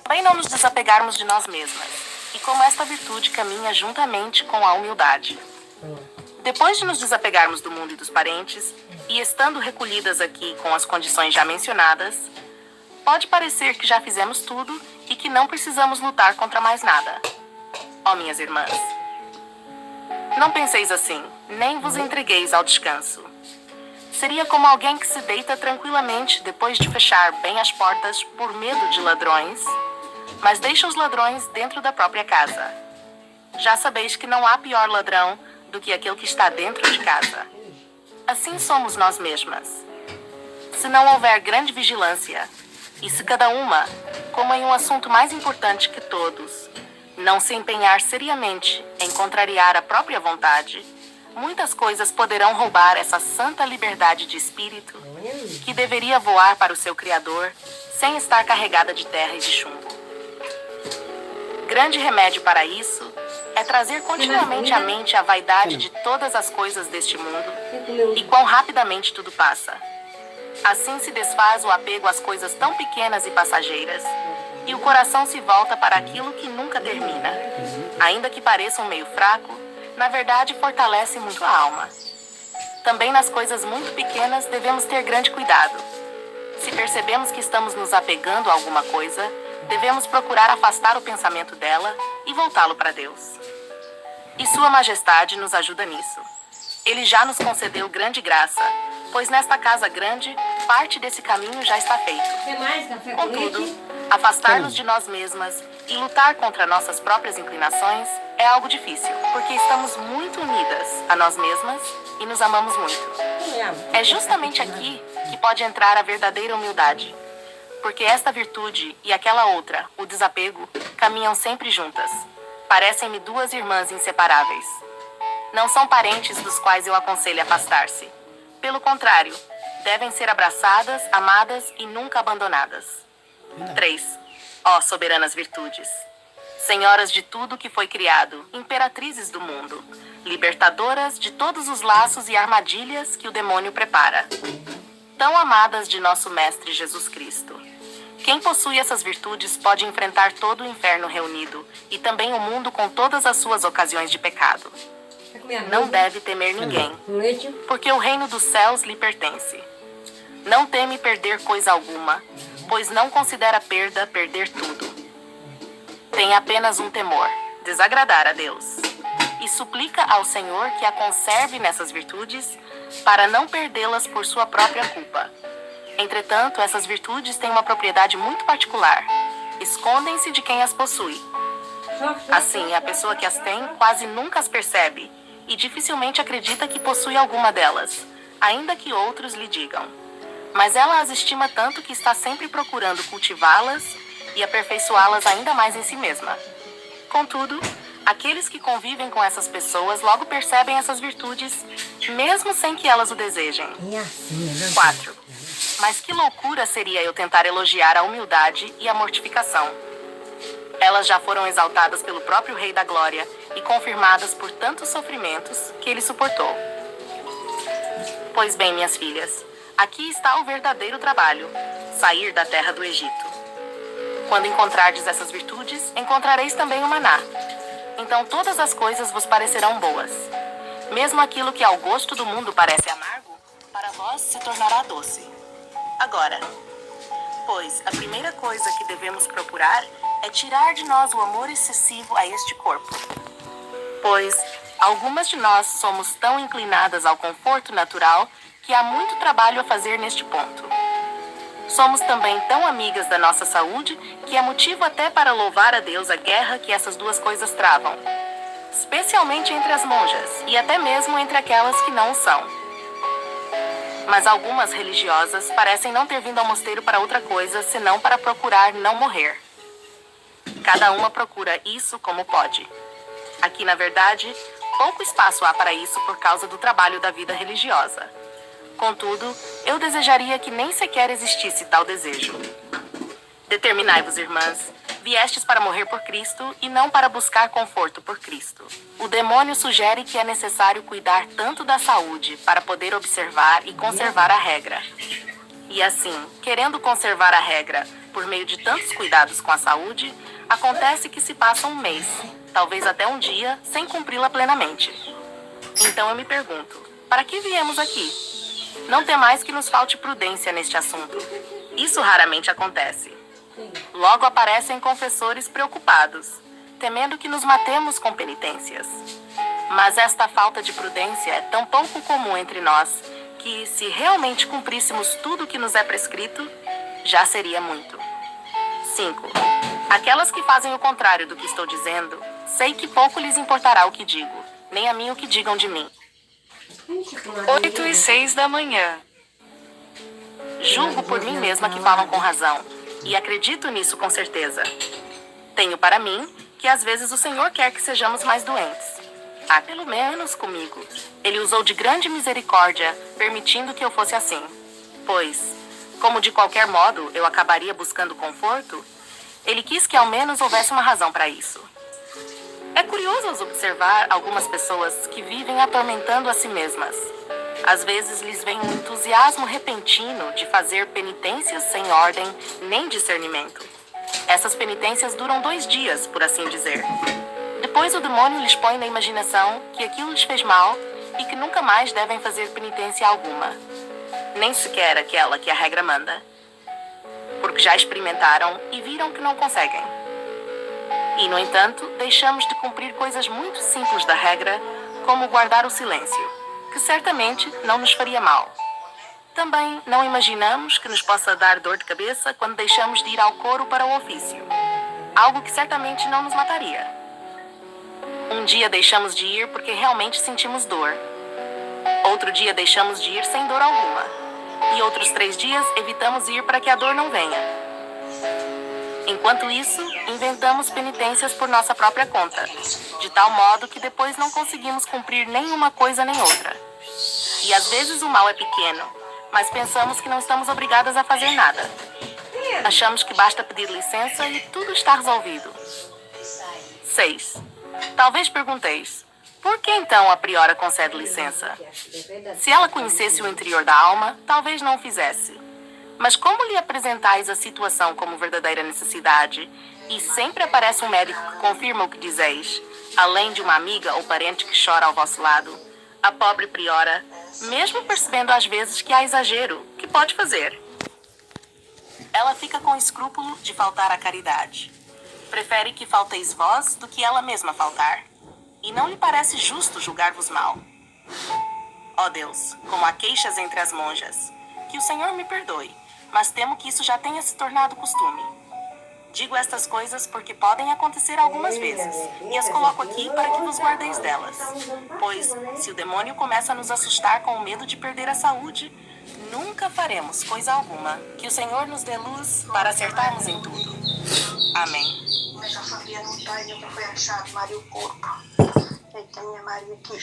Também não nos desapegarmos de nós mesmas, e como esta virtude caminha juntamente com a humildade. Depois de nos desapegarmos do mundo e dos parentes, e estando recolhidas aqui com as condições já mencionadas, pode parecer que já fizemos tudo e que não precisamos lutar contra mais nada. Ó minhas irmãs, não penseis assim, nem vos entregueis ao descanso. Seria como alguém que se deita tranquilamente depois de fechar bem as portas por medo de ladrões, mas deixa os ladrões dentro da própria casa. Já sabeis que não há pior ladrão do que aquele que está dentro de casa. Assim somos nós mesmas. Se não houver grande vigilância, e se cada uma, como em um assunto mais importante que todos, não se empenhar seriamente em contrariar a própria vontade, muitas coisas poderão roubar essa santa liberdade de espírito que deveria voar para o seu Criador sem estar carregada de terra e de chumbo. Grande remédio para isso é trazer continuamente à mente a vaidade de todas as coisas deste mundo e quão rapidamente tudo passa. Assim se desfaz o apego às coisas tão pequenas e passageiras, e o coração se volta para aquilo que nunca termina. Ainda que pareça um meio fraco, na verdade fortalece muito a alma. Também nas coisas muito pequenas devemos ter grande cuidado. Se percebemos que estamos nos apegando a alguma coisa, devemos procurar afastar o pensamento dela e voltá-lo para Deus. E Sua Majestade nos ajuda nisso. Ele já nos concedeu grande graça, pois nesta casa grande, parte desse caminho já está feito. Contudo, afastar-nos de nós mesmas e lutar contra nossas próprias inclinações é algo difícil, porque estamos muito unidas a nós mesmas e nos amamos muito. É justamente aqui que pode entrar a verdadeira humildade, porque esta virtude e aquela outra, o desapego, caminham sempre juntas. Parecem-me duas irmãs inseparáveis. Não são parentes dos quais eu aconselho afastar-se. Pelo contrário, devem ser abraçadas, amadas e nunca abandonadas. 3. Ó soberanas virtudes! Senhoras de tudo que foi criado, imperatrizes do mundo, libertadoras de todos os laços e armadilhas que o demônio prepara. Tão amadas de nosso Mestre Jesus Cristo. Quem possui essas virtudes pode enfrentar todo o inferno reunido e também o mundo com todas as suas ocasiões de pecado. Não deve temer ninguém, porque o reino dos céus lhe pertence. Não teme perder coisa alguma, pois não considera perda perder tudo. Tem apenas um temor, desagradar a Deus. E suplica ao Senhor que a conserve nessas virtudes, para não perdê-las por sua própria culpa. Entretanto, essas virtudes têm uma propriedade muito particular. Escondem-se de quem as possui. Assim, a pessoa que as tem quase nunca as percebe e dificilmente acredita que possui alguma delas, ainda que outros lhe digam. Mas ela as estima tanto que está sempre procurando cultivá-las e aperfeiçoá-las ainda mais em si mesma. Contudo, aqueles que convivem com essas pessoas logo percebem essas virtudes, mesmo sem que elas o desejem. 4. Mas que loucura seria eu tentar elogiar a humildade e a mortificação. Elas já foram exaltadas pelo próprio Rei da Glória e confirmadas por tantos sofrimentos que ele suportou. Pois bem, minhas filhas, aqui está o verdadeiro trabalho, sair da terra do Egito. Quando encontrardes essas virtudes, encontrareis também o maná. Então todas as coisas vos parecerão boas. Mesmo aquilo que ao gosto do mundo parece amargo, para vós se tornará doce. Agora, pois a primeira coisa que devemos procurar é tirar de nós o amor excessivo a este corpo. Pois algumas de nós somos tão inclinadas ao conforto natural que há muito trabalho a fazer neste ponto. Somos também tão amigas da nossa saúde que é motivo até para louvar a Deus a guerra que essas duas coisas travam, especialmente entre as monjas e até mesmo entre aquelas que não o são. Mas algumas religiosas parecem não ter vindo ao mosteiro para outra coisa senão para procurar não morrer. Cada uma procura isso como pode. Aqui, na verdade, pouco espaço há para isso por causa do trabalho da vida religiosa. Contudo, eu desejaria que nem sequer existisse tal desejo. Determinai-vos, irmãs, viestes para morrer por Cristo e não para buscar conforto por Cristo. O demônio sugere que é necessário cuidar tanto da saúde para poder observar e conservar a regra. E assim, querendo conservar a regra por meio de tantos cuidados com a saúde, acontece que se passa um mês, talvez até um dia, sem cumpri-la plenamente. Então eu me pergunto, para que viemos aqui? Não tem mais que nos falte prudência neste assunto. Isso raramente acontece. Logo aparecem confessores preocupados, temendo que nos matemos com penitências. Mas esta falta de prudência é tão pouco comum entre nós, que se realmente cumpríssemos tudo o que nos é prescrito, já seria muito. 5. Aquelas que fazem o contrário do que estou dizendo, sei que pouco lhes importará o que digo, nem a mim o que digam de mim. 8:06 da manhã. Julgo por mim mesma que falam com razão, e acredito nisso com certeza. Tenho para mim que às vezes o Senhor quer que sejamos mais doentes. Pelo menos comigo. Ele usou de grande misericórdia, permitindo que eu fosse assim. Pois, como de qualquer modo eu acabaria buscando conforto, ele quis que ao menos houvesse uma razão para isso. É curioso observar algumas pessoas que vivem atormentando a si mesmas. Às vezes lhes vem um entusiasmo repentino de fazer penitências sem ordem nem discernimento. Essas penitências duram 2 dias, por assim dizer. Depois o demônio lhes põe na imaginação que aquilo lhes fez mal e que nunca mais devem fazer penitência alguma. Nem sequer aquela que a regra manda. Porque já experimentaram e viram que não conseguem. E, no entanto, deixamos de cumprir coisas muito simples da regra, como guardar o silêncio, que certamente não nos faria mal. Também não imaginamos que nos possa dar dor de cabeça quando deixamos de ir ao coro para o ofício, algo que certamente não nos mataria. Um dia deixamos de ir porque realmente sentimos dor. Outro dia deixamos de ir sem dor alguma. E outros 3 dias evitamos ir para que a dor não venha. Enquanto isso, inventamos penitências por nossa própria conta, de tal modo que depois não conseguimos cumprir nenhuma coisa nem outra. E às vezes o mal é pequeno, mas pensamos que não estamos obrigadas a fazer nada. Achamos que basta pedir licença e tudo está resolvido. 6. Talvez pergunteis, por que então a priora concede licença? Se ela conhecesse o interior da alma, talvez não o fizesse. Mas como lhe apresentais a situação como verdadeira necessidade, e sempre aparece um médico que confirma o que dizeis, além de uma amiga ou parente que chora ao vosso lado, a pobre priora, mesmo percebendo às vezes que há exagero, que pode fazer? Ela fica com escrúpulo de faltar à caridade. Prefere que falteis vós do que ela mesma faltar. E não lhe parece justo julgar-vos mal. Ó Deus, como há queixas entre as monjas, que o Senhor me perdoe, mas temo que isso já tenha se tornado costume. Digo estas coisas porque podem acontecer algumas vezes, e as coloco aqui para que vos guardeis delas. Pois, se o demônio começa a nos assustar com o medo de perder a saúde, nunca faremos coisa alguma. Que o Senhor nos dê luz para acertarmos em tudo. Amém. Já sabia no pai, nunca foi achado Maria o corpo. Eita, minha Maria aqui.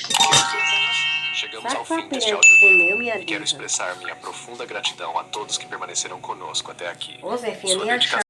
Chegamos ao fim deste audiolivro e quero expressar minha profunda gratidão a todos que permaneceram conosco até aqui. Ô, Zefinha, Sua nem dedicação